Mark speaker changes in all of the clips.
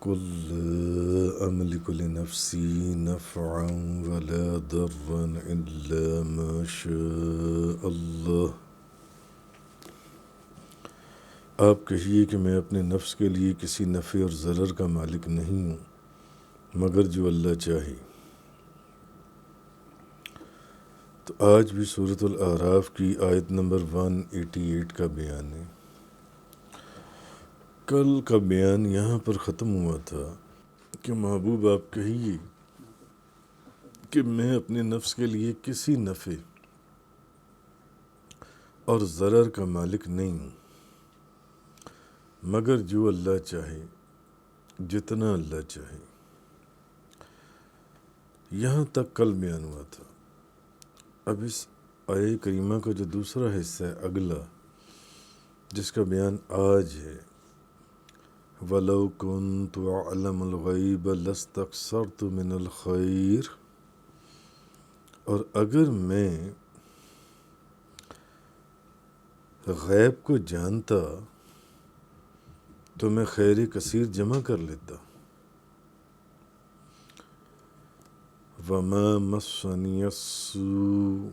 Speaker 1: قل لا أملك لنفسي نفعا ولا ضرا إلا ما شاء اللہ۔ آپ کہیے کہ میں اپنے نفس کے لیے کسی نفع اور ضرر کا مالک نہیں ہوں مگر جو اللہ چاہے۔ تو آج بھی سورۃ الاعراف کی آیت نمبر 188 کا بیان ہے۔ کل کا بیان یہاں پر ختم ہوا تھا کہ محبوب آپ کہیے کہ میں اپنے نفس کے لیے کسی نفع اور ضرر کا مالک نہیں ہوں مگر جو اللہ چاہے، جتنا اللہ چاہے۔ یہاں تک کل بیان ہوا تھا۔ اب اس آیہ کریمہ کا جو دوسرا حصہ ہے اگلا، جس کا بیان آج ہے، وَلَوْ كُنْتُ أَعْلَمُ الْغَيْبَ لَاسْتَكْثَرْتُ مِنَ الْخَيْرِ، اور اگر میں غیب کو جانتا تو میں خیر کثیر جمع کر لیتا۔ وَمَا مَسَّنِيَ السُّوءُ،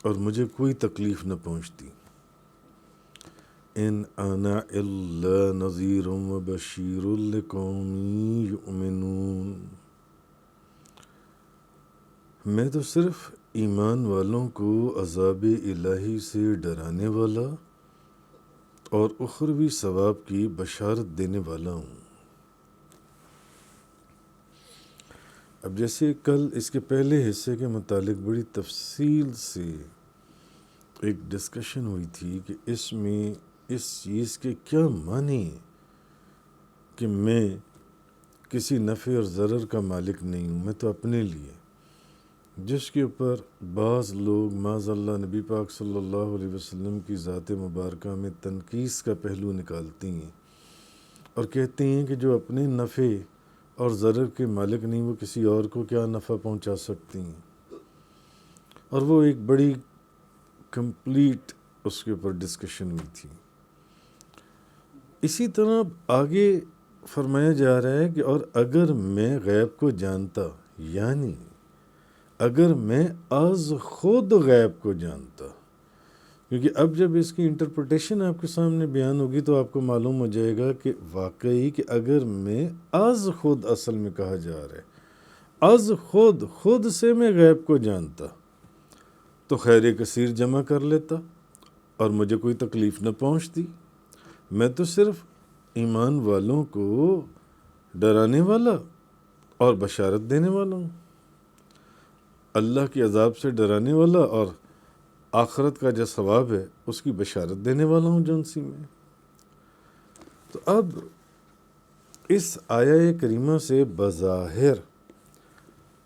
Speaker 1: اور مجھے کوئی تکلیف نہ پہنچتی۔ ان انا الا نذیر و بشیر لقوم یؤمنون، میں تو صرف ایمان والوں کو عذاب الہی سے ڈرانے والا اور اخروی ثواب کی بشارت دینے والا ہوں۔ اب جیسے کل اس کے پہلے حصے کے متعلق بڑی تفصیل سے ایک ڈسکشن ہوئی تھی کہ اس میں اس چیز کے کیا معنی ہے کہ میں کسی نفع اور ضرر کا مالک نہیں ہوں، میں تو اپنے لیے، جس کے اوپر بعض لوگ معاذ اللہ نبی پاک صلی اللہ علیہ وسلم کی ذات مبارکہ میں تنقیص کا پہلو نکالتی ہیں اور کہتے ہیں کہ جو اپنے نفع اور ضرر کے مالک نہیں، وہ کسی اور کو کیا نفع پہنچا سکتی ہیں، اور وہ ایک بڑی کمپلیٹ اس کے اوپر ڈسکشن ہوئی تھی۔ اسی طرح آگے فرمایا جا رہا ہے کہ اور اگر میں غیب کو جانتا، یعنی اگر میں از خود غیب کو جانتا، کیونکہ اب جب اس کی انٹرپریٹیشن آپ کے سامنے بیان ہوگی تو آپ کو معلوم ہو جائے گا کہ واقعی کہ اگر میں از خود اصل میں کہا جا رہا ہے، از خود سے میں غیب کو جانتا تو خیر کثیر جمع کر لیتا اور مجھے کوئی تکلیف نہ پہنچتی۔ میں تو صرف ایمان والوں کو ڈرانے والا اور بشارت دینے والا ہوں، اللہ کے عذاب سے ڈرانے والا اور آخرت کا جو ثواب ہے اس کی بشارت دینے والا ہوں جونسی میں۔ تو اب اس آیہ کریمہ سے بظاہر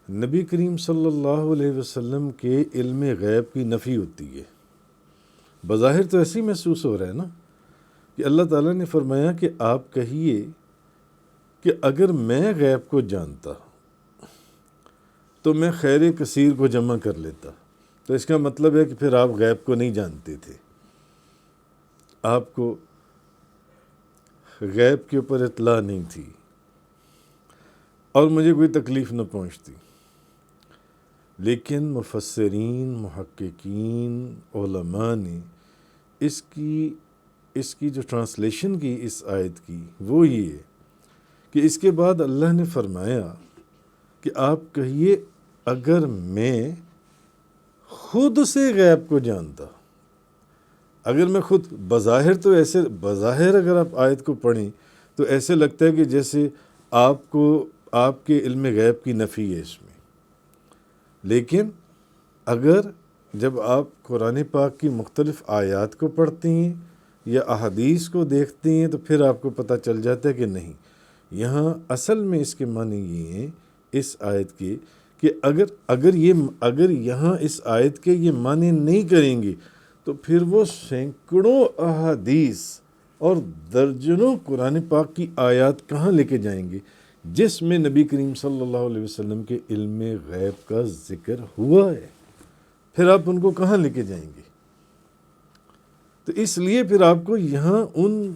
Speaker 1: نبی کریم صلی اللہ علیہ وسلم کے علم غیب کی نفی ہوتی ہے۔ بظاہر تو ایسے ہی محسوس ہو رہا ہے نا کہ اللہ تعالیٰ نے فرمایا کہ آپ کہیے کہ اگر میں غیب کو جانتا تو میں خیر کثیر کو جمع کر لیتا۔ تو اس کا مطلب ہے کہ پھر آپ غیب کو نہیں جانتے تھے، آپ کو غیب کے اوپر اطلاع نہیں تھی اور مجھے کوئی تکلیف نہ پہنچتی۔ لیکن مفسرین، محققین، علماء نے اس کی جو ٹرانسلیشن کی اس آیت کی وہ یہ ہے کہ اس کے بعد اللہ نے فرمایا کہ آپ کہیے اگر میں خود سے غیب کو جانتا، اگر میں خود بظاہر، تو ایسے بظاہر اگر آپ آیت کو پڑھیں تو ایسے لگتا ہے کہ جیسے آپ کے علم غیب کی نفی ہے اس میں، لیکن اگر جب آپ قرآن پاک کی مختلف آیات کو پڑھتے ہیں یا احادیث کو دیکھتے ہیں تو پھر آپ کو پتہ چل جاتا ہے کہ نہیں، یہاں اصل میں اس کے معنی یہ ہیں اس آیت کے کہ اگر یہاں اس آیت کے یہ معنی نہیں کریں گے تو پھر وہ سینکڑوں احادیث اور درجنوں قرآن پاک کی آیات کہاں لے کے جائیں گے جس میں نبی کریم صلی اللہ علیہ وسلم کے علم غیب کا ذکر ہوا ہے، پھر آپ ان کو کہاں لے کے جائیں گے؟ تو اس لیے پھر آپ کو یہاں ان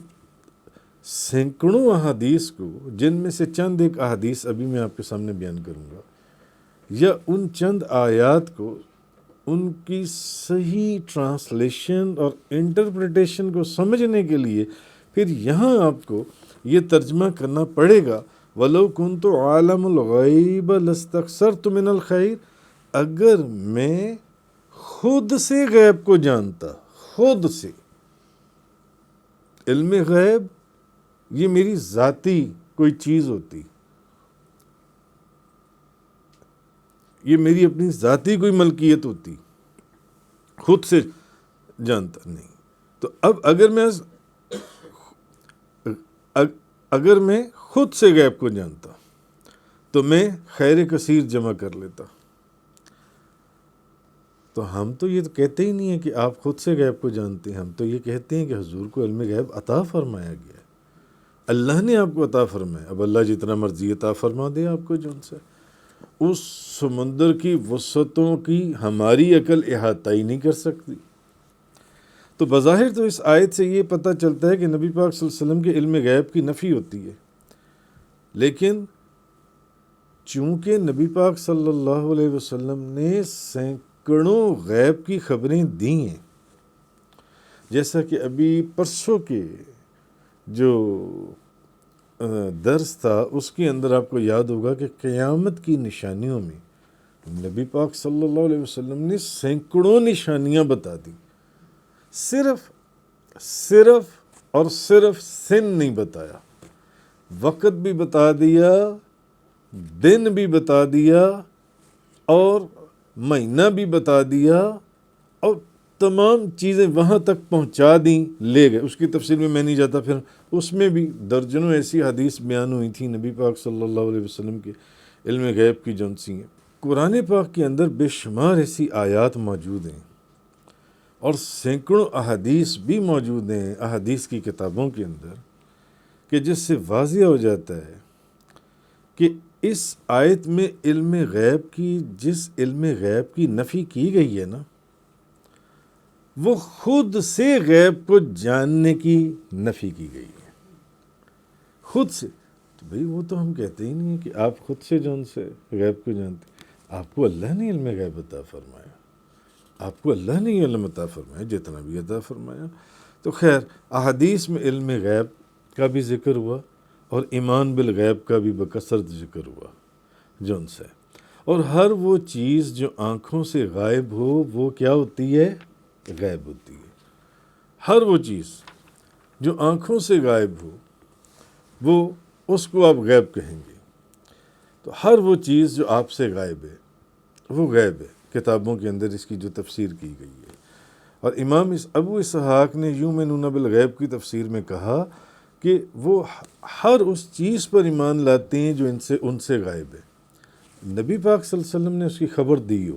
Speaker 1: سینکڑوں احادیث کو، جن میں سے چند ایک احادیث ابھی میں آپ کے سامنے بیان کروں گا، یا ان چند آیات کو ان کی صحیح ٹرانسلیشن اور انٹرپریٹیشن کو سمجھنے کے لیے پھر یہاں آپ کو یہ ترجمہ کرنا پڑے گا، وَلَوْ كُنْتُ عَالَمُ الْغَيْبَ لَاسْتَكْثَرْتُ مِنَ الْخَيْرِ، اگر میں خود سے غیب کو جانتا، خود سے، علم غیب یہ میری ذاتی کوئی چیز ہوتی، یہ میری اپنی ذاتی کوئی ملکیت ہوتی، خود سے جانتا نہیں، تو اب اگر میں خود سے غیب کو جانتا تو میں خیر کثیر جمع کر لیتا۔ تو ہم تو یہ کہتے ہی نہیں ہیں کہ آپ خود سے غیب کو جانتے ہیں، ہم تو یہ کہتے ہیں کہ حضور کو علم غیب عطا فرمایا گیا ہے، اللہ نے آپ کو عطا فرمایا، اب اللہ جتنا مرضی عطا فرما دے آپ کو، جو ان سے اس سمندر کی وسعتوں کی ہماری عقل احاطہ ہی نہیں کر سکتی۔ تو بظاہر تو اس آیت سے یہ پتہ چلتا ہے کہ نبی پاک صلی اللہ علیہ وسلم کے علم غیب کی نفی ہوتی ہے، لیکن چونکہ نبی پاک صلی اللہ علیہ وسلم نے سینکڑوں غیب کی خبریں دی ہیں، جیسا کہ ابھی پرسوں کے جو درس تھا اس کے اندر آپ کو یاد ہوگا کہ قیامت کی نشانیوں میں نبی پاک صلی اللہ علیہ وسلم نے سینکڑوں نشانیاں بتا دی، صرف اور صرف سن نہیں بتایا، وقت بھی بتا دیا، دن بھی بتا دیا، اور مہینہ بھی بتا دیا، اور تمام چیزیں وہاں تک پہنچا دیں، لے گئے۔ اس کی تفصیل میں نہیں جاتا، پھر اس میں بھی درجنوں ایسی حدیث بیان ہوئی تھیں نبی پاک صلی اللہ علیہ وسلم کے علم غیب کی جنسی ہیں۔ قرآن پاک کے اندر بے شمار ایسی آیات موجود ہیں، اور سینکڑوں احادیث بھی موجود ہیں احادیث کی کتابوں کے اندر، کہ جس سے واضح ہو جاتا ہے کہ اس آیت میں علم غیب کی، جس علم غیب کی نفی کی گئی ہے نا، وہ خود سے غیب کو جاننے کی نفی کی گئی ہے، خود سے۔ تو بھئی وہ تو ہم کہتے ہی نہیں ہیں کہ آپ خود سے جون سے غیب کو جانتے، آپ کو اللہ نے علم غیب عطا فرمایا، آپ کو اللہ نے علم عطا فرمایا جتنا بھی عطا فرمایا۔ تو خیر، احادیث میں علم غیب کا بھی ذکر ہوا، اور ایمان بالغیب کا بھی بکثرت ذکر ہوا جون سے، اور ہر وہ چیز جو آنکھوں سے غائب ہو وہ کیا ہوتی ہے؟ غیب ہوتی ہے۔ ہر وہ چیز جو آنکھوں سے غائب ہو وہ اس کو آپ غیب کہیں گے۔ تو ہر وہ چیز جو آپ سے غائب ہے وہ غیب ہے۔ کتابوں کے اندر اس کی جو تفسیر کی گئی ہے، اور امام ابو اسحاق نے یؤمنون بالغیب کی تفسیر میں کہا کہ وہ ہر اس چیز پر ایمان لاتے ہیں جو ان سے غائب ہے۔ نبی پاک صلی اللہ علیہ وسلم نے اس کی خبر دی ہو،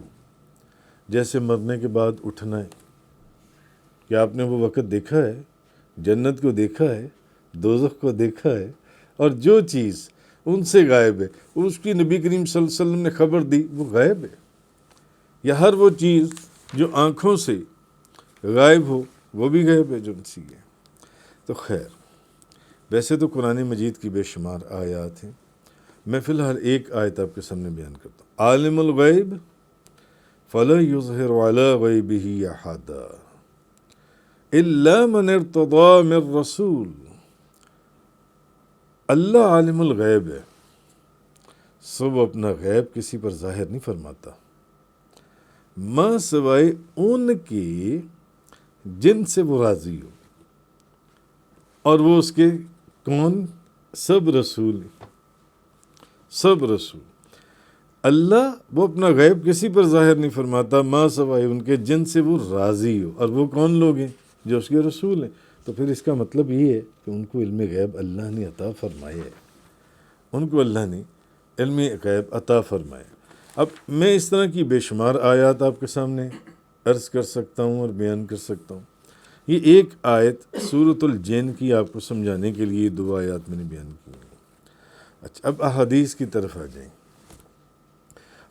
Speaker 1: جیسے مرنے کے بعد اٹھنا ہے، کیا آپ نے وہ وقت دیکھا ہے؟ جنت کو دیکھا ہے، دوزخ کو دیکھا ہے، اور جو چیز ان سے غائب ہے اس کی نبی کریم صلی اللہ علیہ وسلم نے خبر دی، وہ غائب ہے۔ یا ہر وہ چیز جو آنکھوں سے غائب ہو وہ بھی غائب ہے، جو ان سی ہے۔ تو خیر، ویسے تو قرآن مجید کی بے شمار آیات ہیں، میں فی الحال ایک آیت آپ کے سامنے بیان کرتا ہوں۔ عالم الغیب فلا یظہر علی غیبہ احدا الا من ارتضی من رسول، اللہ عالم الغیب ہے، سو وہ اپنا غیب کسی پر ظاہر نہیں فرماتا، ماں سوائے ان کے جن سے وہ راضی ہو، اور وہ اس کے کون؟ سب رسول، سب رسول۔ اللہ وہ اپنا غیب کسی پر ظاہر نہیں فرماتا ماں سوائے ان کے جن سے وہ راضی ہو، اور وہ کون لوگ ہیں؟ جو اس کے رسول ہیں۔ تو پھر اس کا مطلب یہ ہے کہ ان کو علم غیب اللہ نے عطا فرمایا ہے، ان کو اللہ نے علم غیب عطا فرمایا۔ اب میں اس طرح کی بے شمار آیات آپ کے سامنے عرض کر سکتا ہوں اور بیان کر سکتا ہوں۔ یہ ایک آیت سورۃ الجن کی آپ کو سمجھانے کے لیے دو آیات میں نے بیان کی ہیں۔ اچھا، اب احادیث کی طرف آ جائیں۔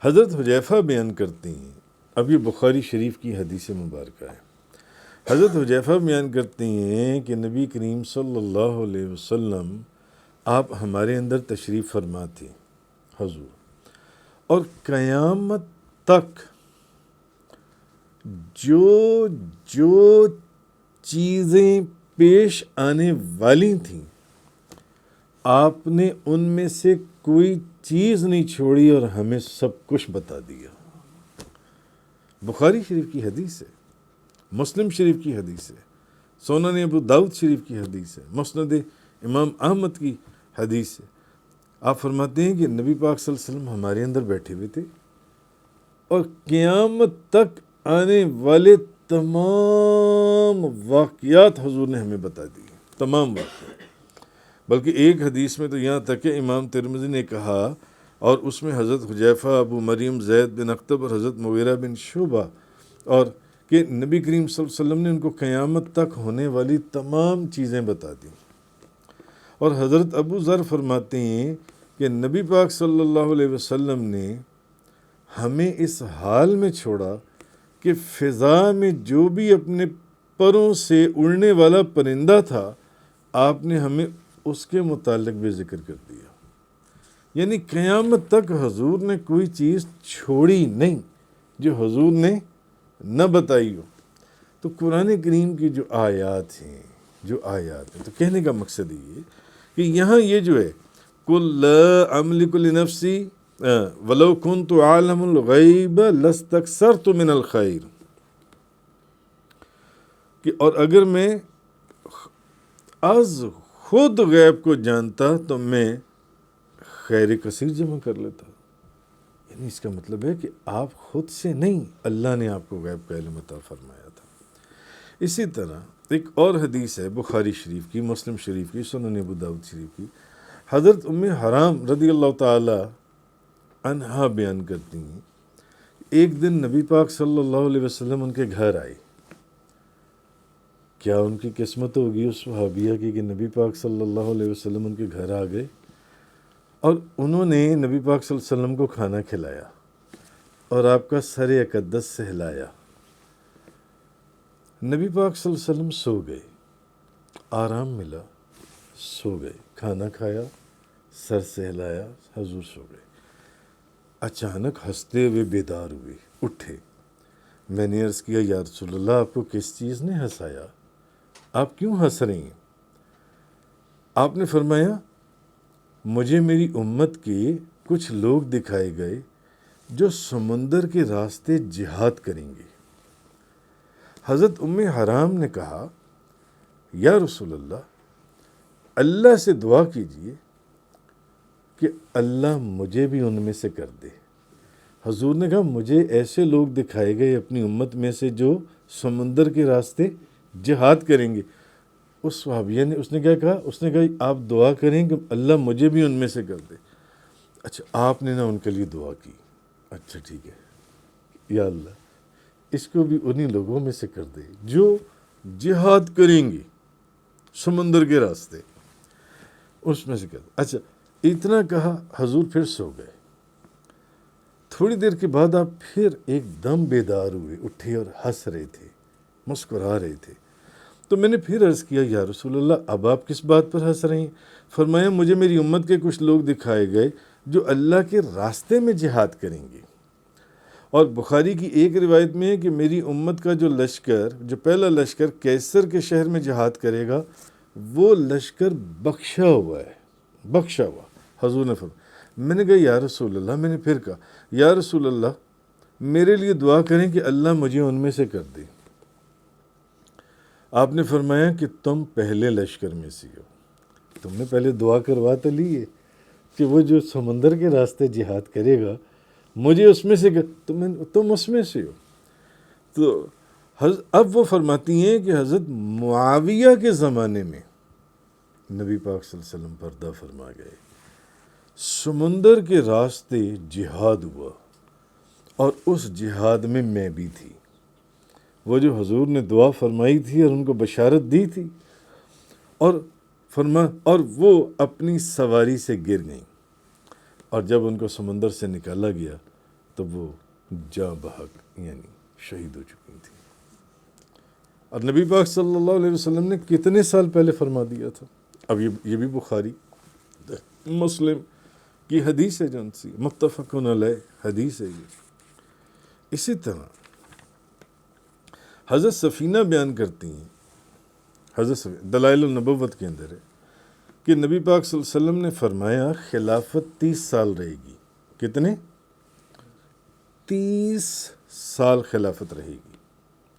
Speaker 1: حضرت حذیفہ بیان کرتے ہیں، اب یہ بخاری شریف کی حدیث مبارکہ ہے، حضرت حذیفہ بیان کرتے ہیں کہ نبی کریم صلی اللہ علیہ وسلم آپ ہمارے اندر تشریف فرما تھے حضور، اور قیامت تک جو جو چیزیں پیش آنے والی تھیں آپ نے ان میں سے کوئی چیز نہیں چھوڑی اور ہمیں سب کچھ بتا دیا۔ بخاری شریف کی حدیث ہے، مسلم شریف کی حدیث ہے، سنن ابو داؤد شریف کی حدیث ہے، مسند امام احمد کی حدیث ہے۔ آپ فرماتے ہیں کہ نبی پاک صلی اللہ علیہ وسلم ہمارے اندر بیٹھے ہوئے تھے اور قیامت تک آنے والے تمام واقعات حضور نے ہمیں بتا دیے، تمام واقعات۔ بلکہ ایک حدیث میں تو یہاں تک کہ امام ترمذی نے کہا، اور اس میں حضرت حذیفہ، ابو مریم زید بن اخطب اور حضرت مغیرہ بن شعبہ، اور کہ نبی کریم صلی اللہ علیہ وسلم نے ان کو قیامت تک ہونے والی تمام چیزیں بتا دیں۔ اور حضرت ابو ذر فرماتے ہیں کہ نبی پاک صلی اللہ علیہ وسلم نے ہمیں اس حال میں چھوڑا کہ فضا میں جو بھی اپنے پروں سے اڑنے والا پرندہ تھا آپ نے ہمیں اس کے متعلق بھی ذکر کر دیا۔ یعنی قیامت تک حضور نے کوئی چیز چھوڑی نہیں جو حضور نے نہ بتائی ہو۔ تو قرآن کریم کی جو آیات ہیں تو کہنے کا مقصد یہ ہے کہ یہاں یہ جو ہے قُل لَا أَمْلِكُ لِنَفْسِي وَلَوْ كُنْتُ أَعْلَمُ الْغَيْبَ لَاسْتَكْثَرْتُ مِنَ الْخَيْرِ، کہ اور اگر میں از خود غیب کو جانتا تو میں خیر کثیر جمع کر لیتا۔ یعنی اس کا مطلب ہے کہ آپ خود سے نہیں، اللہ نے آپ کو غیب کا علم عطا فرمایا تھا۔ اسی طرح ایک اور حدیث ہے بخاری شریف کی، مسلم شریف کی، سنن ابو داؤد شریف کی، حضرت ام حرام رضی اللہ تعالی عنہا بیان کرتی ہیں، ایک دن نبی پاک صلی اللہ علیہ وسلم ان کے گھر آئے۔ کیا ان کی قسمت ہوگی اس صحابیہ کی کہ نبی پاک صلی اللہ علیہ وسلم ان کے گھر آ گئے اور انہوں نے نبی پاک صلی اللہ علیہ وسلم کو کھانا کھلایا اور آپ کا سر اقدس سہلایا۔ نبی پاک صلی اللہ علیہ وسلم سو گئے، آرام ملا، سو گئے، کھانا کھایا، سر سہلایا، حضور سو گئے۔ اچانک ہنستے ہوئے بیدار ہوئے، اٹھے۔ میں نے عرض کیا یا رسول اللہ آپ کو کس چیز نے ہنسایا؟ آپ کیوں ہنس رہی ہیں؟ آپ نے فرمایا مجھے میری امت کے کچھ لوگ دکھائے گئے جو سمندر کے راستے جہاد کریں گے۔ حضرت ام حرام نے کہا یا رسول اللہ سے دعا کیجئے کہ اللہ مجھے بھی ان میں سے کر دے۔ حضور نے کہا مجھے ایسے لوگ دکھائے گئے اپنی امت میں سے جو سمندر کے راستے جہاد کریں گے۔ اس صحابیہ نے اس نے کیا کہا؟ اس نے کہا آپ دعا کریں کہ اللہ مجھے بھی ان میں سے کر دے۔ اچھا آپ نے نا ان کے لیے دعا کی، اچھا ٹھیک ہے یا اللہ اس کو بھی انہی لوگوں میں سے کر دے جو جہاد کریں گے سمندر کے راستے، اس میں سے کر دے۔ اچھا اتنا کہا حضور پھر سو گئے۔ تھوڑی دیر کے بعد آپ پھر ایک دم بیدار ہوئے، اٹھے اور ہنس رہے تھے، مسکرا رہے تھے۔ تو میں نے پھر عرض کیا یا رسول اللہ اب آپ کس بات پر ہنس رہے ہیں؟ فرمایا مجھے میری امت کے کچھ لوگ دکھائے گئے جو اللہ کے راستے میں جہاد کریں گے۔ اور بخاری کی ایک روایت میں ہے کہ میری امت کا جو لشکر، جو پہلا لشکر کیسر کے شہر میں جہاد کرے گا، وہ لشکر بخشا ہوا ہے، بخشا ہوا۔ حضور نے فرمایا، میں نے کہا یا رسول اللہ، میں نے پھر کہا یا رسول اللہ میرے لیے دعا کریں کہ اللہ مجھے ان میں سے کر دے۔ آپ نے فرمایا کہ تم پہلے لشکر میں سے ہو، تم نے پہلے دعا کروا تو لی ہے کہ وہ جو سمندر کے راستے جہاد کرے گا مجھے اس میں سے تم اس میں سے ہو۔ تو اب وہ فرماتی ہیں کہ حضرت معاویہ کے زمانے میں نبی پاک صلی اللہ علیہ وسلم پردہ فرما گئے، سمندر کے راستے جہاد ہوا اور اس جہاد میں میں بھی تھی۔ وہ جو حضور نے دعا فرمائی تھی اور ان کو بشارت دی تھی، اور وہ اپنی سواری سے گر گئیں، اور جب ان کو سمندر سے نکالا گیا تو وہ جاں بحق یعنی شہید ہو چکی تھی۔ اور نبی پاک صلی اللہ علیہ وسلم نے کتنے سال پہلے فرما دیا تھا. اب یہ بھی بخاری مسلم کی حدیث ہے، جن سی متفقن علیہ حدیث ہے یہ. اسی طرح حضرت سفینہ بیان کرتی ہیں، حضرت دلائل النبوت کے اندر ہے کہ نبی پاک صلی اللہ علیہ وسلم نے فرمایا خلافت 30 سال رہے گی. کتنے؟ 30 سال خلافت رہے گی،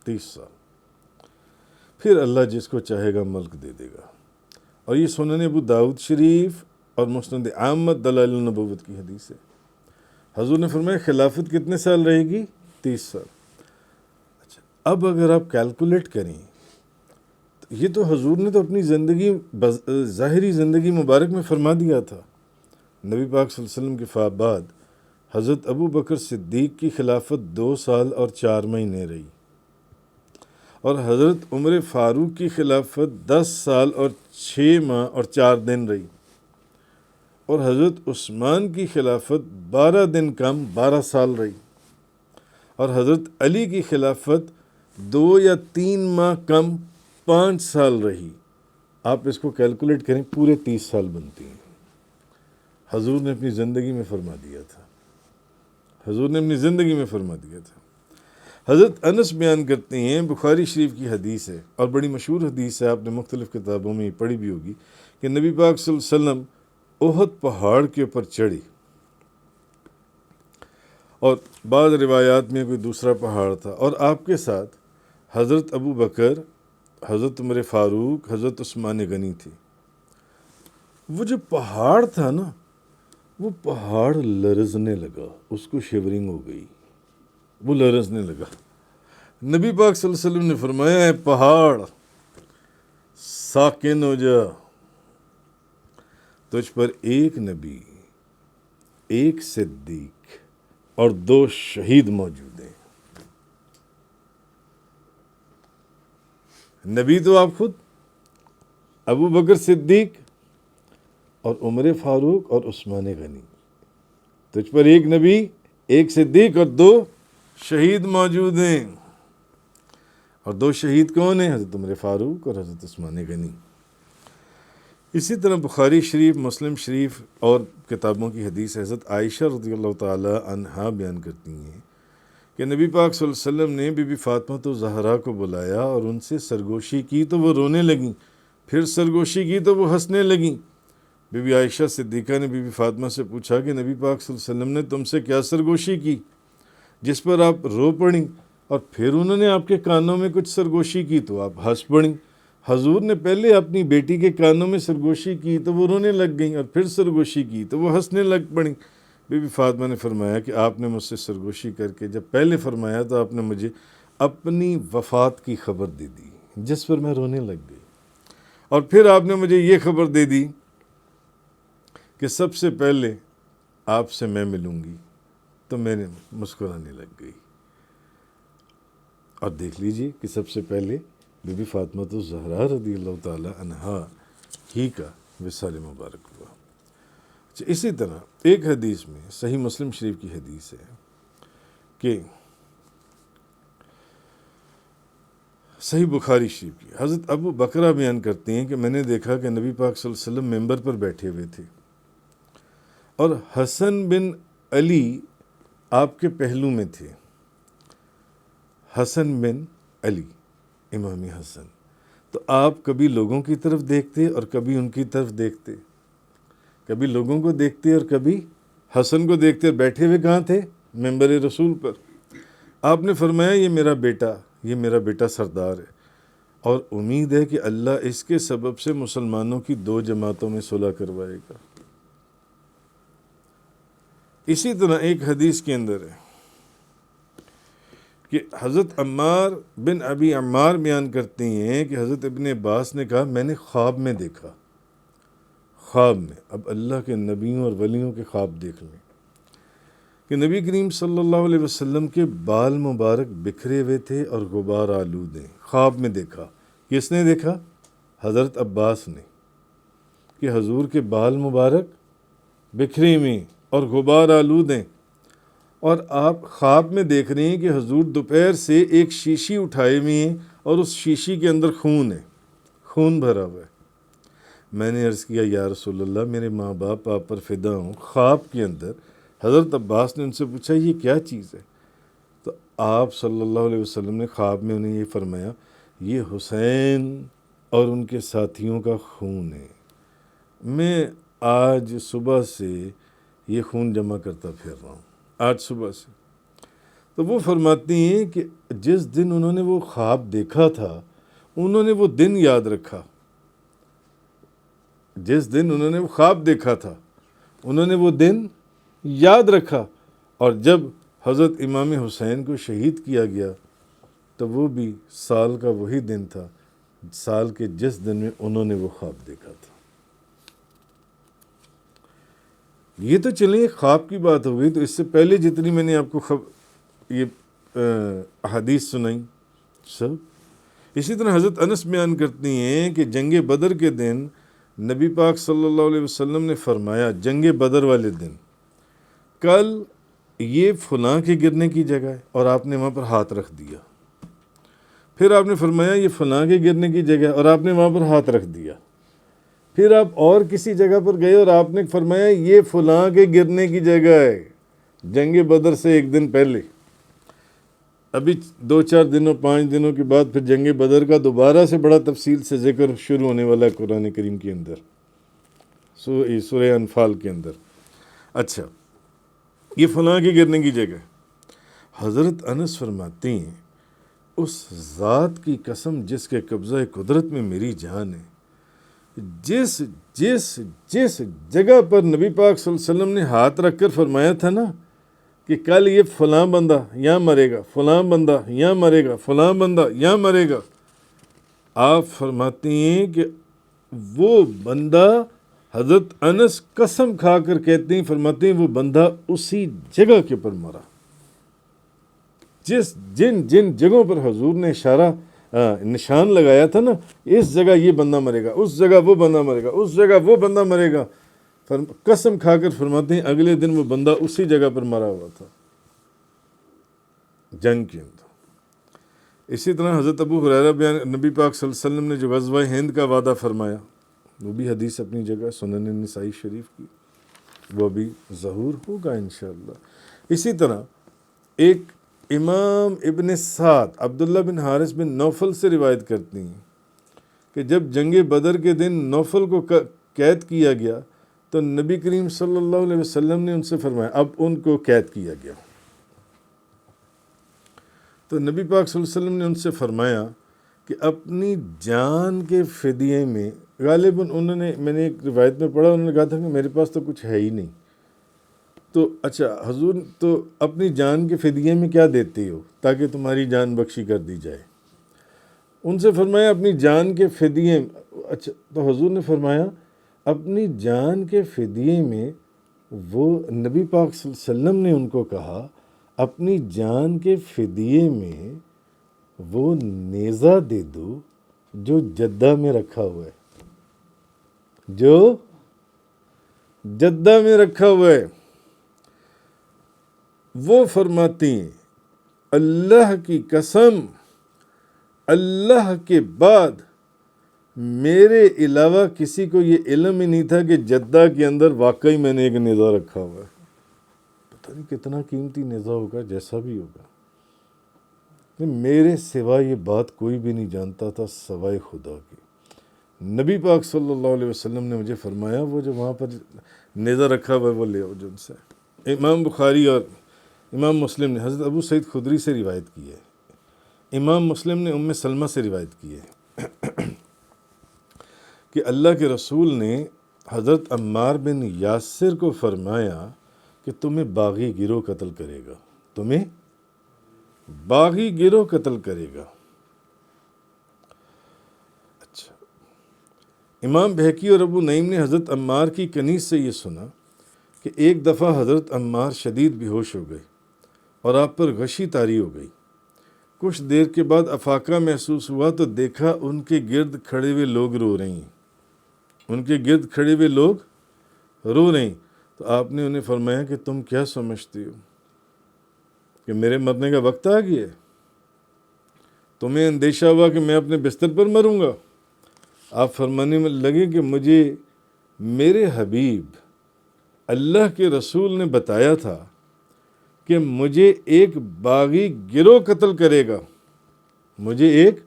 Speaker 1: 30 سال. پھر اللہ جس کو چاہے گا ملک دے دے گا. اور یہ سنن ابو داؤد شریف اور مسند احمد دلائل النبوت کی حدیث ہے. حضور نے فرمایا خلافت کتنے سال رہے گی؟ 30 سال. اچھا، اب اگر آپ کیلکولیٹ کریں، یہ تو حضور نے تو اپنی زندگی ظاہری زندگی مبارک میں فرما دیا تھا. نبی پاک صلی اللہ علیہ وسلم کے بعد حضرت ابو بکر صدیق کی خلافت 2 سال اور 4 مہینے رہی، اور حضرت عمر فاروق کی خلافت 10 سال اور 6 ماہ اور 4 دن رہی، اور حضرت عثمان کی خلافت 12 دن کم 12 سال رہی، اور حضرت علی کی خلافت 2 یا 3 ماہ کم 5 سال رہی. آپ اس کو کیلکولیٹ کریں، پورے 30 سال بنتی ہیں. حضور نے اپنی زندگی میں فرما دیا تھا. حضور نے اپنی زندگی میں فرما دیا تھا. حضرت انس بیان کرتے ہیں، بخاری شریف کی حدیث ہے اور بڑی مشہور حدیث ہے، آپ نے مختلف کتابوں میں پڑھی بھی ہوگی، کہ نبی پاک صلی اللہ علیہ وسلم احد پہاڑ کے اوپر چڑھی، اور بعض روایات میں کوئی دوسرا پہاڑ تھا، اور آپ کے ساتھ حضرت ابو بکر، حضرت عمر فاروق، حضرت عثمان غنی تھی. وہ جو پہاڑ تھا نا، وہ پہاڑ لرزنے لگا، اس کو شیورنگ ہو گئی، وہ لرزنے لگا. نبی پاک صلی اللہ علیہ وسلم نے فرمایا ہے پہاڑ ساکن ہو جا، تجھ پر ایک نبی، ایک صدیق اور 2 شہید موجود ہیں. نبی تو آپ خود، ابو بکر صدیق اور عمر فاروق اور عثمان غنی. تجھ پر ایک نبی، ایک صدیق اور 2 شہید موجود ہیں. اور 2 شہید کون ہیں؟ حضرت عمر فاروق اور حضرت عثمان غنی. اسی طرح بخاری شریف، مسلم شریف اور کتابوں کی حدیث حضرت عائشہ رضی اللہ تعالی عنہا بیان کرتی ہیں کہ نبی پاک صلی اللہ علیہ وسلم نے بی بی فاطمہ الزہرا کو بلایا اور ان سے سرگوشی کی تو وہ رونے لگیں، پھر سرگوشی کی تو وہ ہنسنے لگیں. بی بی عائشہ صدیقہ نے بی بی فاطمہ سے پوچھا کہ نبی پاک صلی اللہ علیہ وسلم نے تم سے کیا سرگوشی کی جس پر آپ رو پڑیں، اور پھر انہوں نے آپ کے کانوں میں کچھ سرگوشی کی تو آپ ہنس پڑیں. حضور نے پہلے اپنی بیٹی کے کانوں میں سرگوشی کی تو وہ رونے لگ گئیں، اور پھر سرگوشی کی تو وہ ہنسنے لگ پڑیں. بی بی فاطمہ نے فرمایا کہ آپ نے مجھ سے سرگوشی کر کے جب پہلے فرمایا تو آپ نے مجھے اپنی وفات کی خبر دے دی جس پر میں رونے لگ گئی، اور پھر آپ نے مجھے یہ خبر دے دی کہ سب سے پہلے آپ سے میں ملوں گی، تو میں نے مسکرانے لگ گئی. اور دیکھ لیجئے کہ سب سے پہلے بی بی فاطمہ الزہرا رضی اللہ تعالی عنہا ہی کا وصال مبارک ہوا. اسی طرح ایک حدیث میں، صحیح مسلم شریف کی حدیث ہے کہ صحیح بخاری شریف کی، حضرت ابو بکرہ بیان کرتے ہیں کہ میں نے دیکھا کہ نبی پاک صلی اللہ علیہ وسلم ممبر پر بیٹھے ہوئے تھے، اور حسن بن علی آپ کے پہلو میں تھے. حسن بن علی، امام حسن. تو آپ کبھی لوگوں کی طرف دیکھتے اور کبھی ان کی طرف دیکھتے، کبھی لوگوں کو دیکھتے اور کبھی حسن کو دیکھتے، اور بیٹھے ہوئے کہاں تھے؟ ممبر رسول پر. آپ نے فرمایا یہ میرا بیٹا سردار ہے، اور امید ہے کہ اللہ اس کے سبب سے مسلمانوں کی 2 جماعتوں میں صلح کروائے گا. اسی طرح ایک حدیث کے اندر ہے کہ حضرت عمار بن ابی عمار بیان کرتے ہیں کہ حضرت ابن عباس نے کہا میں نے خواب میں دیکھا، خواب میں، اب اللہ کے نبیوں اور ولیوں کے خواب دیکھ لیں، کہ نبی کریم صلی اللہ علیہ وسلم کے بال مبارک بکھرے ہوئے تھے اور غبار آلود ہیں. خواب میں دیکھا. کس نے دیکھا؟ حضرت عباس نے، کہ حضور کے بال مبارک بکھرے ہوئے اور غبار آلود ہیں، اور آپ خواب میں دیکھ رہے ہیں کہ حضور دوپہر سے ایک شیشی اٹھائے ہوئے ہیں اور اس شیشی کے اندر خون ہے، خون بھرا ہوا ہے۔ میں نے عرض کیا یا رسول اللہ میرے ماں باپ آپ پر فدا ہوں، خواب کے اندر حضرت عباس نے ان سے پوچھا یہ کیا چیز ہے؟ تو آپ صلی اللہ علیہ وسلم نے خواب میں انہیں یہ فرمایا یہ حسین اور ان کے ساتھیوں کا خون ہے، میں آج صبح سے یہ خون جمع کرتا پھر رہا ہوں، آج صبح سے۔ تو وہ فرماتی ہیں کہ جس دن انہوں نے وہ خواب دیکھا تھا انہوں نے وہ دن یاد رکھا، جس دن انہوں نے وہ خواب دیکھا تھا انہوں نے وہ دن یاد رکھا، اور جب حضرت امام حسین کو شہید کیا گیا تو وہ بھی سال کا وہی دن تھا، سال کے جس دن میں انہوں نے وہ خواب دیکھا تھا۔ یہ تو چلیں خواب کی بات ہو گئی، تو اس سے پہلے جتنی میں نے آپ کو یہ احادیث سنائی سب اسی طرح حضرت انس بیان کرتی ہیں کہ جنگ بدر کے دن نبی پاک صلی اللہ علیہ وسلم نے فرمایا، جنگ بدر والے دن کل یہ فلاں کے گرنے کی جگہ ہے، اور آپ نے وہاں پر ہاتھ رکھ دیا۔ پھر آپ نے فرمایا یہ فلاں کے گرنے کی جگہ ہے، اور آپ نے وہاں پر ہاتھ رکھ دیا۔ پھر آپ اور کسی جگہ پر گئے اور آپ نے فرمایا یہ فلاں کے گرنے کی جگہ ہے، جنگ بدر سے ایک دن پہلے۔ ابھی 2-4 دنوں 5 دنوں کے بعد پھر جنگ بدر کا دوبارہ سے بڑا تفصیل سے ذکر شروع ہونے والا ہے قرآن کریم کے اندر، سورہ انفال کے اندر۔ اچھا، یہ فلاں کے گرنے کی جگہ۔ حضرت انس فرماتے ہیں اس ذات کی قسم جس کے قبضہ قدرت میں میری جان ہے، جس جس جس جگہ پر نبی پاک صلی اللہ علیہ وسلم نے ہاتھ رکھ کر فرمایا تھا نا کہ کل یہ فلاں بندہ یہاں مرے گا، فلاں بندہ یہاں مرے گا، فلاں بندہ یہاں مرے گا، آپ فرماتے ہیں کہ وہ بندہ، حضرت انس قسم کھا کر کہتے ہیں، فرماتے ہیں وہ بندہ اسی جگہ کے پر مرا، جن جگہوں پر حضور نے اشارہ نشان لگایا تھا نا، اس جگہ یہ بندہ مرے گا، اس جگہ وہ بندہ مرے گا، اس جگہ وہ بندہ مرے گا، قسم کھا کر فرماتے ہیں اگلے دن وہ بندہ اسی جگہ پر مرا ہوا تھا جنگ کے اندر۔ اسی طرح حضرت ابو ہریرہ بیان، نبی پاک صلی اللہ علیہ وسلم نے جو غزوہ ہند کا وعدہ فرمایا، وہ بھی حدیث اپنی جگہ سنن نسائی شریف کی، وہ بھی ظہور ہوگا انشاءاللہ۔ اسی طرح ایک امام ابن سعد عبداللہ بن حارث بن نوفل سے روایت کرتی ہیں کہ جب جنگ بدر کے دن نوفل کو قید کیا گیا تو نبی کریم صلی اللہ علیہ وسلم نے ان سے فرمایا، اب ان کو قید کیا گیا تو نبی پاک صلی اللہ علیہ وسلم نے ان سے فرمایا کہ اپنی جان کے فدیے میں، غالباً انہوں نے، میں نے ایک روایت میں پڑھا، انہوں نے کہا تھا کہ میرے پاس تو کچھ ہے ہی نہیں، تو اچھا حضور تو اپنی جان کے فدیے میں کیا دیتے ہو تاکہ تمہاری جان بخشی کر دی جائے؟ ان سے فرمایا اپنی جان کے فدیے، اچھا تو حضور نے فرمایا اپنی جان کے فدیے میں، وہ نبی پاک صلی اللہ علیہ وسلم نے ان کو کہا اپنی جان کے فدیے میں وہ نیزہ دے دو جو جدہ میں رکھا ہوا ہے، جو جدہ میں رکھا ہوا ہے۔ وہ فرماتی ہیں اللہ کی قسم، اللہ کے بعد میرے علاوہ کسی کو یہ علم ہی نہیں تھا کہ جدہ کے اندر واقعی میں نے ایک نیزہ رکھا ہوا ہے۔ پتہ نہیں کتنا قیمتی نیزہ ہوگا، جیسا بھی ہوگا، میرے سوا یہ بات کوئی بھی نہیں جانتا تھا سوائے خدا کی۔ نبی پاک صلی اللہ علیہ وسلم نے مجھے فرمایا وہ جو وہاں پر نیزہ رکھا ہوا ہے وہ لے آؤ جن سے۔ امام بخاری اور امام مسلم نے حضرت ابو سعید خدری سے روایت کی ہے، امام مسلم نے ام سلمہ سے روایت کی ہے کہ اللہ کے رسول نے حضرت عمار بن یاسر کو فرمایا کہ تمہیں باغی گروہ قتل کرے گا، تمہیں باغی گروہ قتل کرے گا۔ اچھا، امام بہقی اور ابو نعیم نے حضرت عمار کی کنیز سے یہ سنا کہ ایک دفعہ حضرت عمار شدید بیہوش ہو گئے اور آپ پر غشی طاری ہو گئی۔ کچھ دیر کے بعد افاقہ محسوس ہوا تو دیکھا ان کے گرد کھڑے ہوئے لوگ رو رہے ہیں، ان کے گرد کھڑے ہوئے لوگ رو رہے ہیں۔ تو آپ نے انہیں فرمایا کہ تم کیا سمجھتے ہو کہ میرے مرنے کا وقت آ گیا ہے؟ تمہیں اندیشہ ہوا کہ میں اپنے بستر پر مروں گا؟ آپ فرمانے میں لگے کہ مجھے میرے حبیب اللہ کے رسول نے بتایا تھا کہ مجھے ایک باغی گروہ قتل کرے گا، مجھے ایک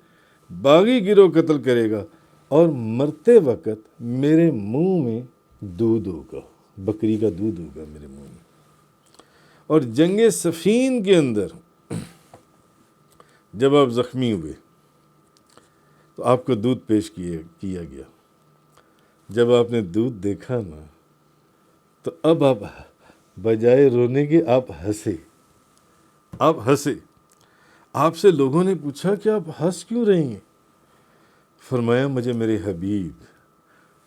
Speaker 1: باغی گروہ قتل کرے گا، اور مرتے وقت میرے منہ میں دودھ ہوگا، بکری کا دودھ ہوگا میرے منہ میں۔ اور جنگ صفین کے اندر جب آپ زخمی ہوئے تو آپ کو دودھ پیش کیا گیا۔ جب آپ نے دودھ دیکھا نا تو اب آپ بجائے رونے کے آپ ہنسے، آپ ہنسے۔ آپ سے لوگوں نے پوچھا کہ آپ ہنس کیوں رہے ہیں؟ فرمایا مجھے میرے حبیب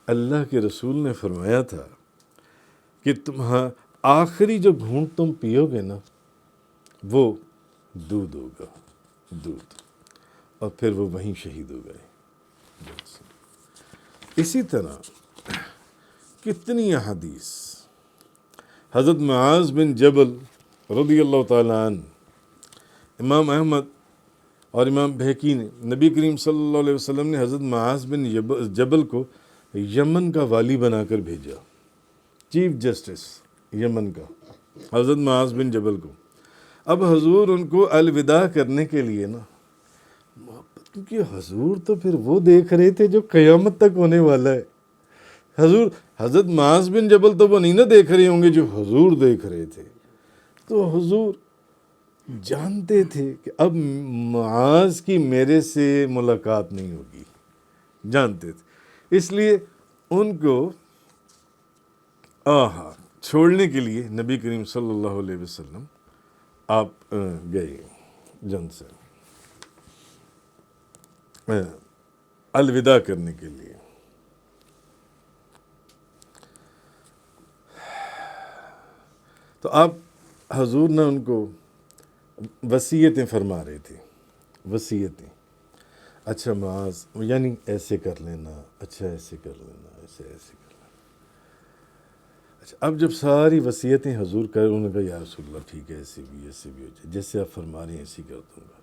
Speaker 1: اللہ کے رسول نے فرمایا تھا کہ آخری جو گھونٹ تم پیو گے نا وہ دودھ ہوگا، دودھ، اور پھر وہ وہیں شہید ہو گئے۔ اسی طرح کتنی احادیث حضرت معاذ بن جبل رضی اللہ تعالیٰ عنہ، امام احمد اور امام بہقی نے، نبی کریم صلی اللہ علیہ وسلم نے حضرت معاذ بن جبل کو یمن کا والی بنا کر بھیجا، چیف جسٹس یمن کا، حضرت معاذ بن جبل کو۔ اب حضور ان کو الوداع کرنے کے لیے نا، کیونکہ حضور تو پھر وہ دیکھ رہے تھے جو قیامت تک ہونے والا ہے۔ حضور حضرت معاذ بن جبل تو وہ نہیں نہ دیکھ رہے ہوں گے جو حضور دیکھ رہے تھے، تو حضور جانتے تھے کہ اب معاذ کی میرے سے ملاقات نہیں ہوگی، جانتے تھے، اس لیے ان کو چھوڑنے کے لیے نبی کریم صلی اللہ علیہ وسلم آپ گئے جن سے الوداع کرنے کے لیے۔ تو آپ حضور نے ان کو وصیتیں فرما رہے تھے، وصیتیں، اچھا معاذ یعنی ایسے کر لینا، اچھا ایسے کر لینا، ایسے کر لینا۔ اچھا اب جب ساری وصیتیں حضور کر، انہوں نے کہا یا رسول اللہ ٹھیک ہے، ایسے بھی ہو جائے، جیسے آپ فرما رہے ہیں ایسے کر دوں گا۔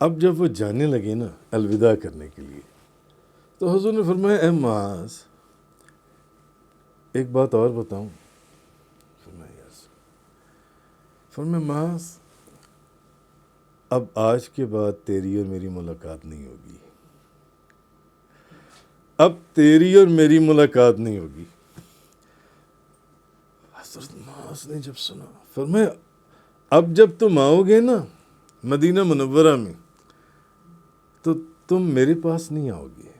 Speaker 1: اب جب وہ جانے لگے نا الوداع کرنے کے لیے تو حضور نے فرمایا اے معاذ ایک بات اور بتاؤں؟ فرمایا معاذ اب آج کے بعد تیری اور میری ملاقات نہیں ہوگی، اب تیری اور میری ملاقات نہیں ہوگی۔ حضرت معاذ نے جب سنا فرمایا اب جب تم آؤ گے نا مدینہ منورہ میں تو تم میرے پاس نہیں آؤ گے،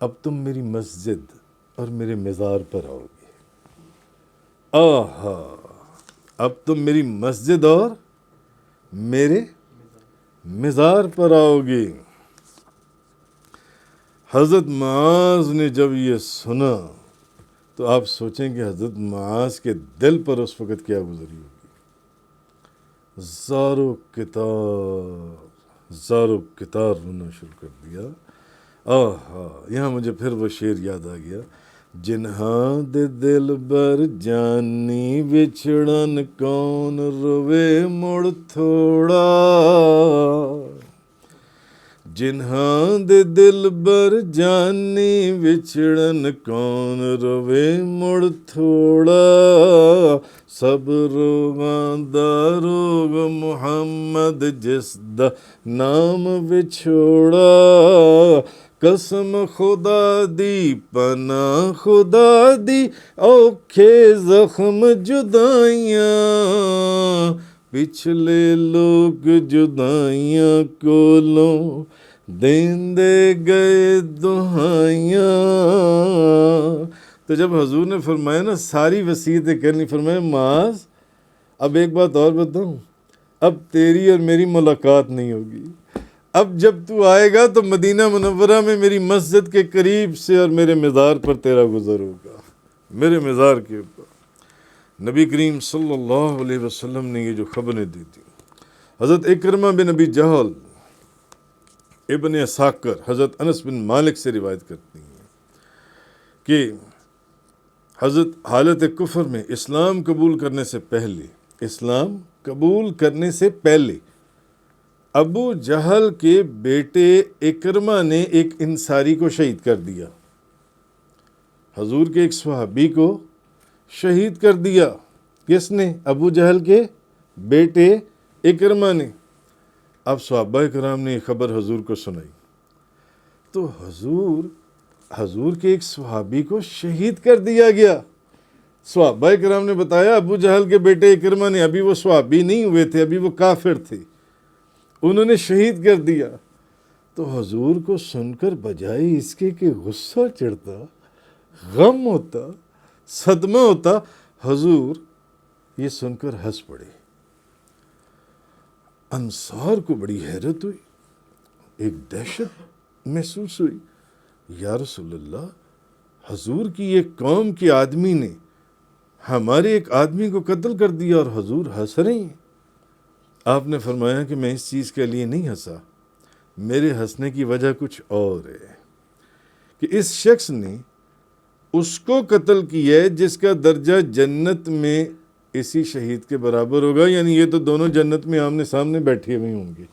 Speaker 1: اب تم میری مسجد اور میرے مزار پر آؤ گے۔ اب تم میری مسجد اور میرے مزار پر آؤ گے۔ حضرت معاذ نے جب یہ سنا تو آپ سوچیں کہ حضرت معاذ کے دل پر اس وقت کیا گزری ہوگی۔ زارو کتار رونا شروع کر دیا۔ یہاں مجھے پھر وہ شعر یاد آ گیا، جنہاں دے دل بر جانی وچھڑن کون روے مڑ تھوڑا، جنہاں دے دل بر جانی وچھڑن کون روے مڑ تھوڑا، سب روگاں دا روگ محمد جس دا نام وچھوڑا، قسم خدا دی پناہ خدا دی اوکھے زخم جدائیاں، پچھلے لوگ جدائیاں کولوں دیندے گئے دہائیاں۔ تو جب حضور نے فرمایا نا ساری وصیتیں کرنی، فرمایا معاذ اب ایک بات اور بتاؤں، اب تیری اور میری ملاقات نہیں ہوگی، اب جب تو آئے گا تو مدینہ منورہ میں میری مسجد کے قریب سے اور میرے مزار پر تیرا گزر ہوگا، میرے مزار کے اوپر۔ نبی کریم صلی اللہ علیہ وسلم نے یہ جو خبریں دی تھی، حضرت اکرمہ بن ابی جہل ابن اساکر حضرت انس بن مالک سے روایت کرتی ہیں کہ حضرت حالت کفر میں اسلام قبول کرنے سے پہلے ابو جہل کے بیٹے اکرمہ نے ایک انصاری کو شہید کر دیا، حضور کے ایک صحابی کو شہید کر دیا۔ کس نے؟ ابو جہل کے بیٹے اکرمہ نے۔ اب صحابہ کرام نے یہ خبر حضور کو سنائی، تو حضور کے ایک صحابی کو شہید کر دیا گیا۔ صحابہ کرام نے بتایا ابو جہل کے بیٹے اکرمہ نے، ابھی وہ صحابی نہیں ہوئے تھے، ابھی وہ کافر تھے، انہوں نے شہید کر دیا۔ تو حضور کو سن کر بجائے اس کے کہ غصہ چڑھتا، غم ہوتا، صدمہ ہوتا، حضور یہ سن کر ہنس پڑے۔ انصار کو بڑی حیرت ہوئی، ایک دہشت محسوس ہوئی، یا رسول اللہ، حضور کی ایک قوم کے آدمی نے ہمارے ایک آدمی کو قتل کر دیا اور حضور ہنس رہے ہیں۔ آپ نے فرمایا کہ میں اس چیز کے لیے نہیں ہنسا، میرے ہنسنے کی وجہ کچھ اور ہے کہ اس شخص نے اس کو قتل کیا ہے جس کا درجہ جنت میں اسی شہید کے برابر ہوگا، یعنی یہ تو دونوں جنت میں آمنے سامنے بیٹھے ہوئے ہوں گے۔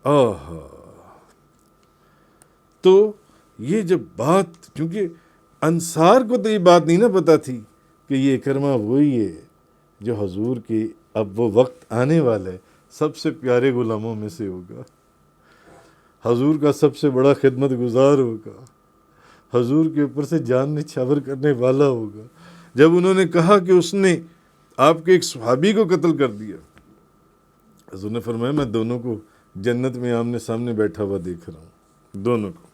Speaker 1: آہا، تو یہ جب بات، کیونکہ انصار کو تو یہ بات نہیں نہ پتا تھی کہ یہ اکرمہ وہی ہے جو حضور کی اب وہ وقت آنے والا ہے سب سے پیارے غلاموں میں سے ہوگا، حضور کا سب سے بڑا خدمت گزار ہوگا، حضور کے اوپر سے جان نچھاور کرنے والا ہوگا۔ جب انہوں نے کہا کہ اس نے آپ کے ایک صحابی کو قتل کر دیا، حضور نے فرمایا میں دونوں کو جنت میں آمنے سامنے بیٹھا ہوا دیکھ رہا ہوں، دونوں کو۔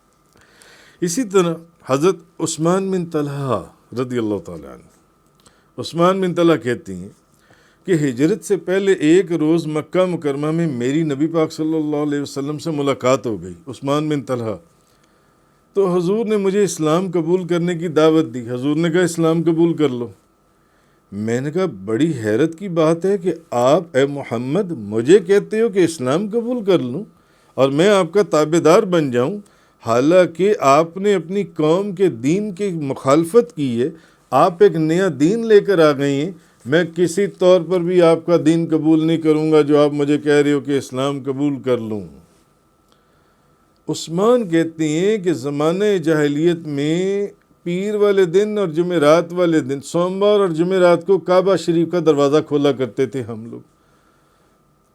Speaker 1: اسی طرح حضرت عثمان بن طلحہ رضی اللہ تعالیٰ عنہ، عثمان بن طلحہ کہتے ہیں کہ ہجرت سے پہلے ایک روز مکہ مکرمہ میں میری نبی پاک صلی اللہ علیہ وسلم سے ملاقات ہو گئی، عثمان بن طلحہ۔ تو حضور نے مجھے اسلام قبول کرنے کی دعوت دی، حضور نے کہا اسلام قبول کر لو۔ میں نے کہا بڑی حیرت کی بات ہے کہ آپ اے محمد مجھے کہتے ہو کہ اسلام قبول کر لوں اور میں آپ کا تابع دار بن جاؤں، حالانکہ آپ نے اپنی قوم کے دین کی مخالفت کی ہے، آپ ایک نیا دین لے کر آ گئی ہیں، میں کسی طور پر بھی آپ کا دین قبول نہیں کروں گا جو آپ مجھے کہہ رہے ہو کہ اسلام قبول کر لوں۔ عثمان کہتے ہیں کہ زمانہ جاہلیت میں پیر والے دن اور جمعرات والے دن، سوموار اور جمعرات کو کعبہ شریف کا دروازہ کھولا کرتے تھے ہم لوگ۔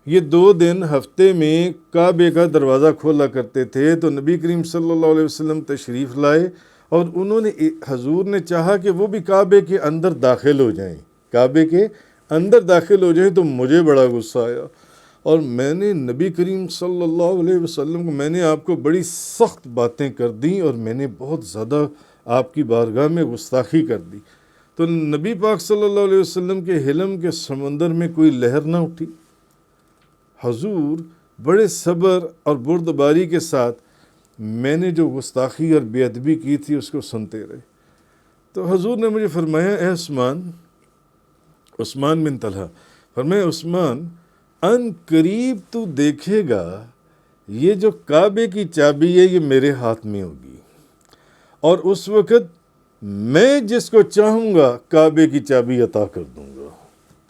Speaker 1: یہ 2 دن ہفتے میں کعبے کا دروازہ کھولا کرتے تھے، تو نبی کریم صلی اللہ علیہ وسلم تشریف لائے اور انہوں نے، حضور نے چاہا کہ وہ بھی کعبے کے اندر داخل ہو جائیں، کعبے کے اندر داخل ہو جائیں، تو مجھے بڑا غصہ آیا اور میں نے نبی کریم صلی اللہ علیہ وسلم کو، میں نے آپ کو بڑی سخت باتیں کر دیں اور میں نے بہت زیادہ آپ کی بارگاہ میں گستاخی کر دی۔ تو نبی پاک صلی اللہ علیہ وسلم کے حلم کے سمندر میں کوئی لہر نہ اٹھی، حضور بڑے صبر اور بردباری کے ساتھ میں نے جو گستاخی اور بے ادبی کی تھی اس کو سنتے رہے۔ تو حضور نے مجھے فرمایا اے عثمان بن طلحہ، فرمایا عثمان ان قریب تو دیکھے گا یہ جو کعبے کی چابی ہے یہ میرے ہاتھ میں ہوگی، اور اس وقت میں جس کو چاہوں گا کعبے کی چابی عطا کر دوں گا،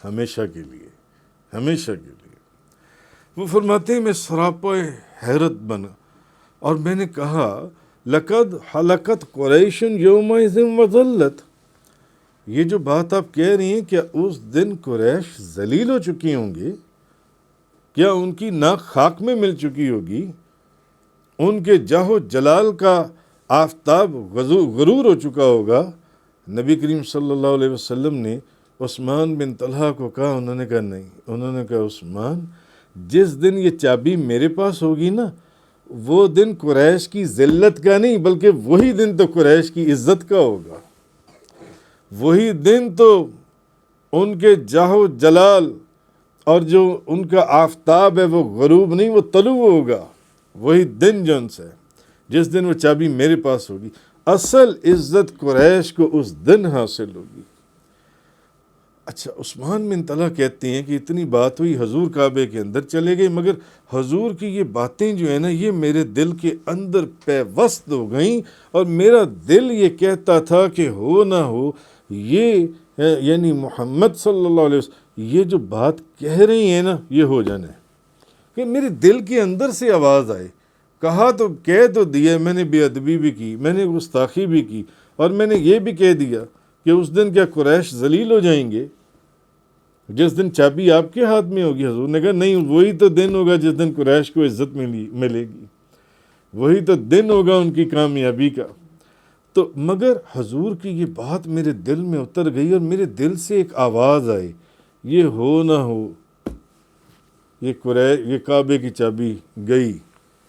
Speaker 1: ہمیشہ کے لیے، ہمیشہ کے لیے۔ وہ فرماتے ہیں میں سراپا حیرت بنا اور میں نے کہا لقد حلقت قریش یومئذ وذلت، یہ جو بات آپ کہہ رہی ہیں کیا اس دن قریش ذلیل ہو چکی ہوں گی؟ کیا ان کی ناک خاک میں مل چکی ہوگی؟ ان کے جاہ و جلال کا آفتاب غرور ہو چکا ہوگا؟ نبی کریم صلی اللہ علیہ وسلم نے عثمان بن طلحہ کو کہا، انہوں نے کہا نہیں، انہوں نے کہا عثمان جس دن یہ چابی میرے پاس ہوگی نا، وہ دن قریش کی ذلت کا نہیں بلکہ وہی دن تو قریش کی عزت کا ہوگا، وہی دن تو ان کے جاہ و جلال اور جو ان کا آفتاب ہے وہ غروب نہیں، وہ طلوع ہوگا، وہی دن جو ان سے جس دن وہ چابی میرے پاس ہوگی۔ اصل عزت قریش کو اس دن حاصل ہوگی۔ اچھا، عثمان بن طلحہ کہتے ہیں کہ اتنی بات ہوئی، حضور کعبے کے اندر چلے گئے، مگر حضور کی یہ باتیں جو ہیں نا یہ میرے دل کے اندر پیوست ہو گئیں، اور میرا دل یہ کہتا تھا کہ ہو نہ ہو یہ یعنی محمد صلی اللہ علیہ وسلم یہ جو بات کہہ رہی ہیں نا یہ ہو جانا ہے، کہ میرے دل کے اندر سے آواز آئے. کہا تو کہہ تو دیا، میں نے بے ادبی بھی کی، میں نے گستاخی بھی کی، اور میں نے یہ بھی کہہ دیا کہ اس دن کیا قریش ذلیل ہو جائیں گے جس دن چابی آپ کے ہاتھ میں ہوگی؟ حضور نے کہا نہیں، وہی تو دن ہوگا جس دن قریش کو عزت ملے گی، وہی تو دن ہوگا ان کی کامیابی کا. تو مگر حضور کی یہ بات میرے دل میں اتر گئی، اور میرے دل سے ایک آواز آئی، یہ ہو نہ ہو یہ کعبے کی چابی گئی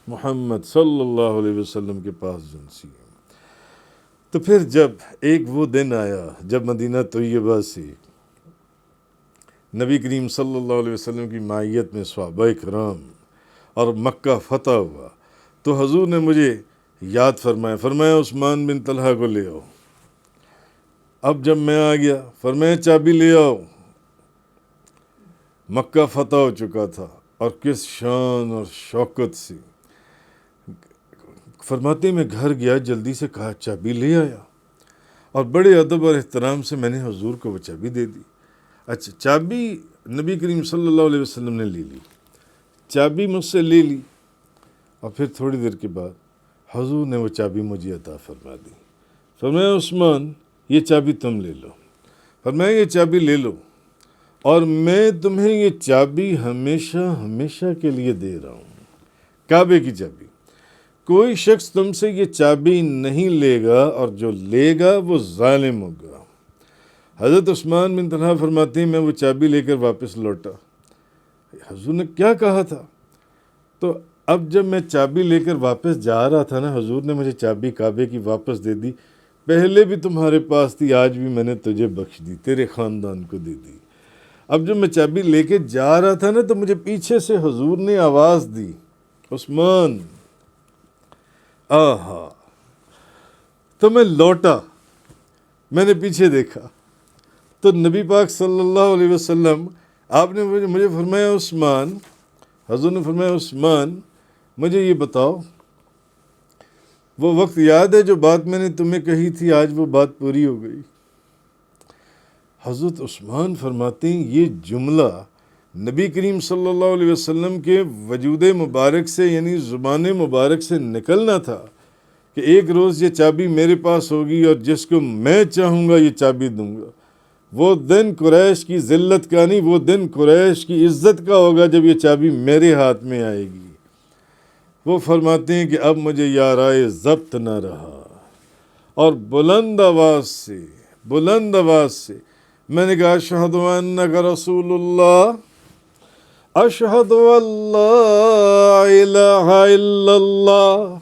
Speaker 1: محمد صلی اللہ علیہ وسلم کے پاس جنسی. تو پھر جب ایک وہ دن آیا جب مدینہ طیبہ سے نبی کریم صلی اللہ علیہ وسلم کی معیت میں صحابہ کرام اور مکہ فتح ہوا، تو حضور نے مجھے یاد فرمایا عثمان بن طلحہ کو لے آؤ. اب جب میں آ گیا فرمایا چابی لے آؤ. مکہ فتح ہو چکا تھا، اور کس شان اور شوکت سے. فرماتے میں گھر گیا، جلدی سے کہا چابی لے آیا، اور بڑے ادب اور احترام سے میں نے حضور کو وہ چابی دے دی. اچھا، چابی نبی کریم صلی اللہ علیہ وسلم نے لے لی، چابی مجھ سے لے لی، اور پھر تھوڑی دیر کے بعد حضور نے وہ چابی مجھے عطا فرما دی. فرمایا عثمان یہ چابی تم لے لو. فرمایا یہ چابی لے لو، اور میں تمہیں یہ چابی ہمیشہ ہمیشہ کے لیے دے رہا ہوں، کعبے کی چابی. کوئی شخص تم سے یہ چابی نہیں لے گا، اور جو لے گا وہ ظالم ہوگا. حضرت عثمان بن طلحہ فرماتے ہیں میں وہ چابی لے کر واپس لوٹا. حضور نے کیا کہا تھا؟ تو اب جب میں چابی لے کر واپس جا رہا تھا نا، حضور نے مجھے چابی کعبے کی واپس دے دی. پہلے بھی تمہارے پاس تھی، آج بھی میں نے تجھے بخش دی، تیرے خاندان کو دے دی. اب جب میں چابی لے کے جا رہا تھا نا، تو مجھے پیچھے سے حضور نے آواز دی، عثمان. آہا، تو میں لوٹا، میں نے پیچھے دیکھا تو نبی پاک صلی اللہ علیہ وسلم، آپ نے مجھے فرمایا عثمان، حضور نے فرمایا عثمان مجھے یہ بتاؤ، وہ وقت یاد ہے جو بات میں نے تمہیں کہی تھی، آج وہ بات پوری ہو گئی. حضرت عثمان فرماتے ہیں یہ جملہ نبی کریم صلی اللہ علیہ وسلم کے وجود مبارک سے، یعنی زبان مبارک سے نکلنا تھا کہ ایک روز یہ چابی میرے پاس ہوگی، اور جس کو میں چاہوں گا یہ چابی دوں گا. وہ دن قریش کی ذلت کا نہیں، وہ دن قریش کی عزت کا ہوگا جب یہ چابی میرے ہاتھ میں آئے گی. وہ فرماتے ہیں کہ اب مجھے یارائے ضبط نہ رہا، اور بلند آواز سے میں نے کہا اشہد انک رسول اللہ، اشہد اللہ الہ الا اللہ،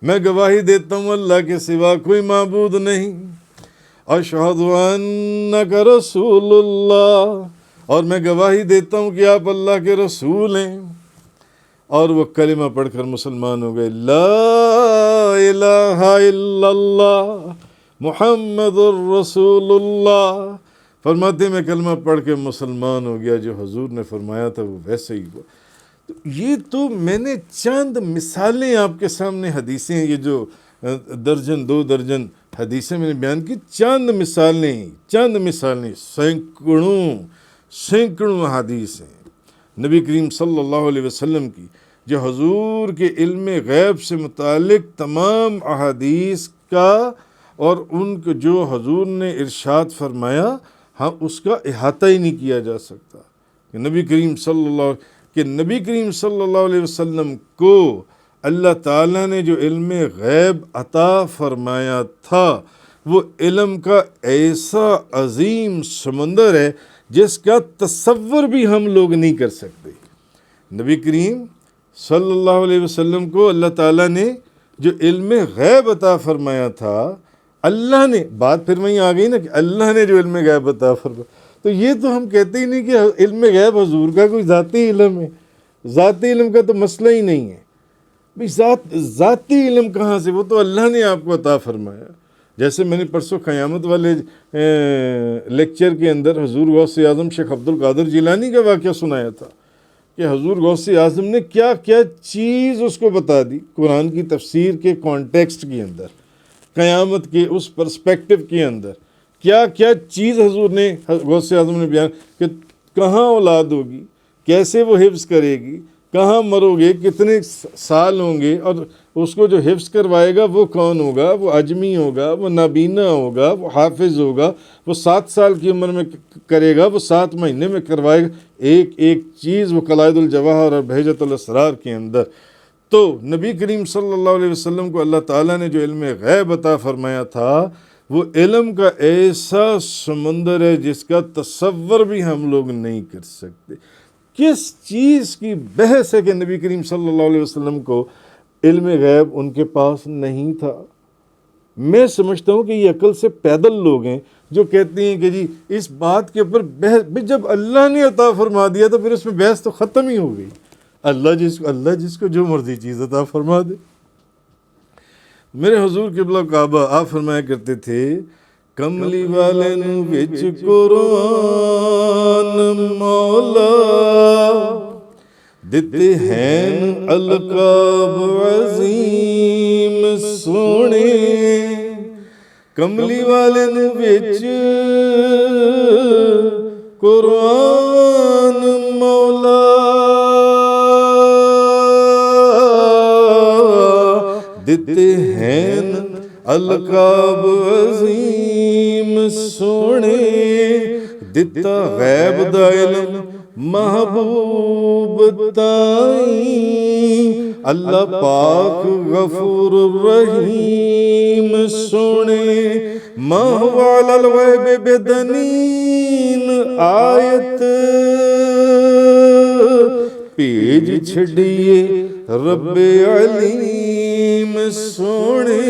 Speaker 1: میں گواہی دیتا ہوں اللہ کے سوا کوئی معبود نہیں. اشہد انک رسول اللہ، اور میں گواہی دیتا ہوں کہ آپ اللہ کے رسول ہیں. اور وہ کلمہ پڑھ کر مسلمان ہو گئے، لا الہ الا اللہ محمد الرسول اللہ. فرماتے میں کلمہ پڑھ کے مسلمان ہو گیا، جو حضور نے فرمایا تھا وہ ویسے ہی ہوا. تو یہ تو میں نے چند مثالیں آپ کے سامنے، حدیثیں، یہ جو درجن 2 درجن حدیثیں میں نے بیان کی، چند مثالیں سینکڑوں احادیث ہیں نبی کریم صلی اللہ علیہ وسلم کی، جو حضور کے علم غیب سے متعلق تمام احادیث کا، اور ان کو جو حضور نے ارشاد فرمایا، ہاں اس کا احاطہ ہی نہیں کیا جا سکتا. کہ نبی کریم صلی اللہ علیہ وسلم کو اللہ تعالیٰ نے جو علم غیب عطا فرمایا تھا، وہ علم کا ایسا عظیم سمندر ہے جس کا تصور بھی ہم لوگ نہیں کر سکتے. نبی کریم صلی اللہ علیہ وسلم کو اللہ تعالیٰ نے جو علم غیب عطا فرمایا تھا، اللہ نے، بات پھر وہیں آ گئی نا کہ اللہ نے جو علم غیب عطا فرمایا، تو یہ تو ہم کہتے ہی نہیں کہ علم غیب حضور کا کوئی ذاتی علم ہے. ذاتی علم کا تو مسئلہ ہی نہیں ہے بھئی. ذاتی علم کہاں سے؟ وہ تو اللہ نے آپ کو عطا فرمایا. جیسے میں نے پرسوں قیامت والے لیکچر کے اندر حضور غوث اعظم شیخ عبد القادر جیلانی کا واقعہ سنایا تھا کہ حضور غوث اعظم نے کیا کیا چیز اس کو بتا دی قرآن کی تفسیر کے کانٹیکسٹ کے اندر، قیامت کے اس پرسپیکٹو کے اندر کیا کیا چیز حضور نے، غوث اعظم نے بیان کہ کہاں اولاد ہوگی، کیسے وہ حفظ کرے گی، کہاں مرو گے، کتنے سال ہوں گے، اور اس کو جو حفظ کروائے گا وہ کون ہوگا؟ وہ عجمی ہوگا، وہ نابینا ہوگا، وہ حافظ ہوگا، وہ 7 سال کی عمر میں کرے گا، وہ 7 مہینے میں کروائے گا، ایک ایک چیز وہ قلائد الجواہر اور بہجت الاسرار کے اندر۔ تو نبی کریم صلی اللہ علیہ وسلم کو اللہ تعالیٰ نے جو علم غیب عطا فرمایا تھا، وہ علم کا ایسا سمندر ہے جس کا تصور بھی ہم لوگ نہیں کر سکتے۔ کس چیز کی بحث ہے کہ نبی کریم صلی اللہ علیہ وسلم کو علم غیب ان کے پاس نہیں تھا؟ میں سمجھتا ہوں کہ یہ عقل سے پیدل لوگ ہیں جو کہتے ہیں کہ جی اس بات کے اوپر بحث، جب اللہ نے عطا فرما دیا تو پھر اس میں بحث تو ختم ہی ہو گئی۔ اللہ جس کو جو مرضی چیز عطا فرما دے۔ میرے حضور قبلہ کعبہ آپ فرمایا کرتے تھے، کملی والے نو وچ قرآن مولا دتے ہیں القاب عظیم سونے، کملی والے نو وچ قرآن مولا دتے ہیں القاب عظیم سونے، دتا غیب دا علم محبوب تائیں، اللہ پاک غفور الرحیم سونے، ماہو علی الغیب بدنین آیت پیج چھڑیے رب علیم سونے،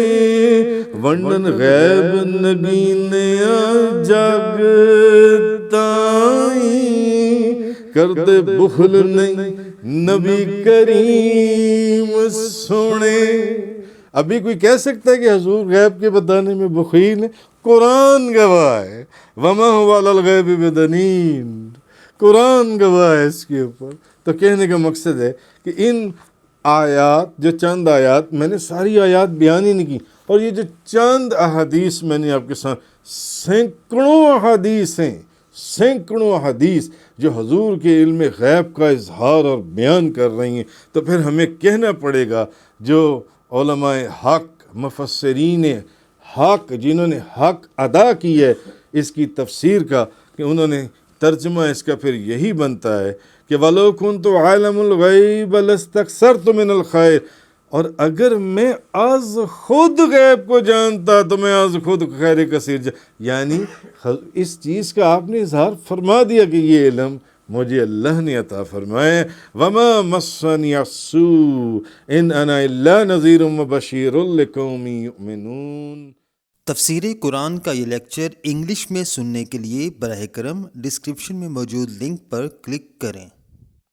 Speaker 1: ونڈن غیب نگینیا جگ تائیں، کردے بخل نہیں نبی کریم سونے۔ ابھی کوئی کہہ سکتا ہے کہ حضور غیب کے بتانے میں بخیل ہے؟ قرآن گواہ ہے، وما هو علی الغیب بدنین، قرآن گواہ ہے اس کے اوپر۔ تو کہنے کا مقصد ہے کہ ان آیات، جو چند آیات، میں نے ساری آیات بیان ہی نہیں کی، اور یہ جو چند احادیث میں نے آپ کے ساتھ، سینکڑوں احادیث ہیں، سینکڑوں احادیث جو حضور کے علم غیب کا اظہار اور بیان کر رہی ہیں، تو پھر ہمیں کہنا پڑے گا جو علماء حق، مفسرین حق، جنہوں نے حق ادا کی ہے اس کی تفسیر کا، کہ انہوں نے ترجمہ اس کا پھر یہی بنتا ہے کہ وَلَوْ كُنْتُ عَالِمُ الْغَيْبَ لَاسْتَكْثَرْتُ مِنَ الْخَيْرِ، اور اگر میں از خود غیب کو جانتا تو میں از خود خیر کثیر یعنی اس چیز کا آپ نے اظہار فرما دیا کہ یہ علم مجھے اللہ نے عطا فرمایا، وَمَا مَسَّنِيَ السُّوءُ إِنْ أَنَا إِلَّا نَذِيرٌ وَبَشِيرٌ لِقَوْمٍ يُؤْمِنُونَ۔
Speaker 2: تفسیر قرآن کا یہ لیکچر انگلش میں سننے کے لیے براہ کرم ڈسکرپشن میں موجود لنک پر کلک کریں۔